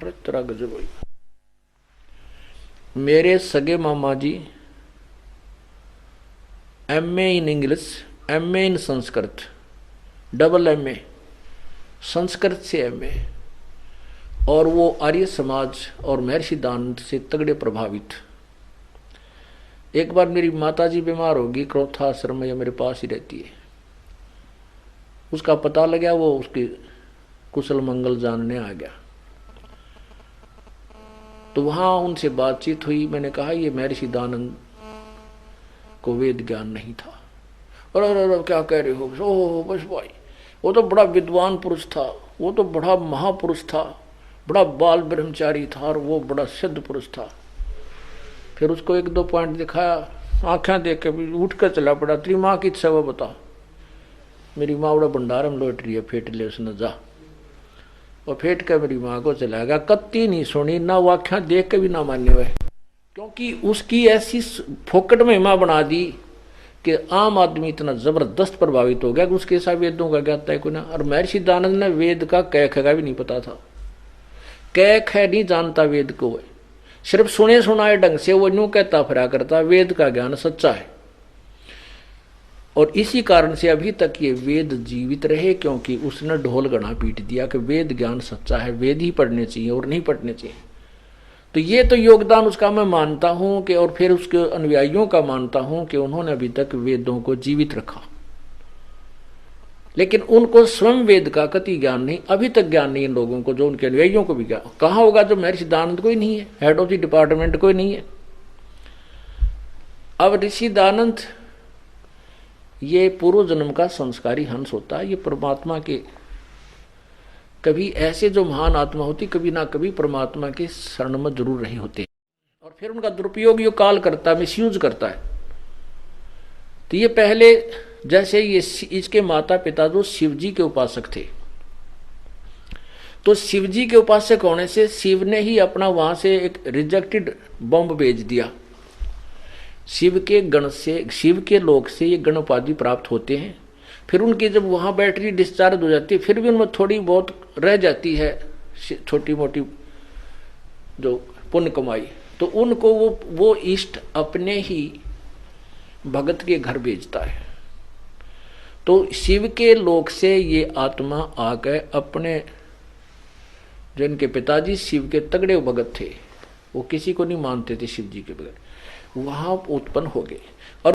तेरा गजब हुई। मेरे सगे मामा जी MA in English, MA in Sanskrit, double MA, Sanskrit से एमए, और वो आर्य समाज और महर्षि दानंद से तगड़े प्रभावित। एक बार मेरी माताजी बीमार होगी, क्रोथा आश्रम में मेरे पास ही रहती है। उसका पता लगा, वो उसकी कुशल मंगल जानने आ गया। तो वहां उनसे बातचीत हुई। मैंने कहा ये महर्षि दानंद को वेद ज्ञान नहीं था। अरे क्या कह रहे हो? ओह बस भाई, वो तो बड़ा विद्वान पुरुष था, वो तो बड़ा महापुरुष था, बड़ा बाल ब्रह्मचारी था, और वो बड़ा सिद्ध पुरुष था। फिर उसको एक दो पॉइंट दिखाया, आंखें देख के भी उठ कर चला पड़ा। तेरी माँ की इच्छा वो बता। मेरी माँ बड़ा भंडार में लौट रही है, फेंट ले उसने जा। और फेंट कर मेरी माँ को चला गया। कत्ती नहीं सुनी ना, वो आँखें देख के भी ना मान्य हुए, क्योंकि उसकी ऐसी फोकट महिमा बना दी कि आम आदमी इतना जबरदस्त प्रभावित हो गया कि उसके साथ वेदों का ज्ञाता है कोई ना। और महर्षि दानंद ने वेद का कै ख का भी नहीं पता था, कै ख नहीं जानता वेद को, सिर्फ सुने सुनाए ढंग से वो यूं कहता फिरा करता वेद का ज्ञान सच्चा है। और इसी कारण से अभी तक ये वेद जीवित रहे, क्योंकि उसने ढोल गणा पीट दिया कि वेद ज्ञान सच्चा है, वेद ही पढ़ने चाहिए और नहीं पढ़ने चाहिए। तो ये तो योगदान उसका मैं मानता हूं कि, और फिर उसके अनुयायियों का मानता हूं कि उन्होंने अभी तक वेदों को जीवित रखा। लेकिन उनको स्वयं वेद का कति ज्ञान नहीं, अभी तक ज्ञान नहीं इन लोगों को, जो उनके अनुयायियों को भी ज्ञान कहाँ होगा। जो महर्षि दानंद कोई नहीं है, हेड ऑफ द डिपार्टमेंट कोई नहीं है। अब ऋषि दानंद ये पूर्व जन्म का संस्कारी हंस होता है। ये परमात्मा के कभी ऐसे जो महान आत्मा होती, कभी ना कभी परमात्मा के शरण में जरूर रहे होते, और फिर उनका दुरुपयोग यो काल करता है, मिसयूज करता है। तो ये पहले जैसे ये इसके माता पिता जो शिव जी के उपासक थे, तो शिव जी के उपासक होने से शिव ने ही अपना वहां से एक रिजेक्टेड बॉम्ब भेज दिया। शिव के गण से, शिव के लोक से ये गण उपाधि प्राप्त होते हैं। फिर उनकी जब वहां बैटरी डिस्चार्ज हो जाती है, फिर भी उनमें थोड़ी बहुत रह जाती है छोटी मोटी जो पुण्य कमाई, तो उनको वो इष्ट अपने ही भगत के घर भेजता है। तो शिव के लोक से ये आत्मा आकर अपने, जो इनके पिताजी शिव के तगड़े भगत थे, वो किसी को नहीं मानते थे शिव जी के बगैर, वहां उत्पन्न हो गए। और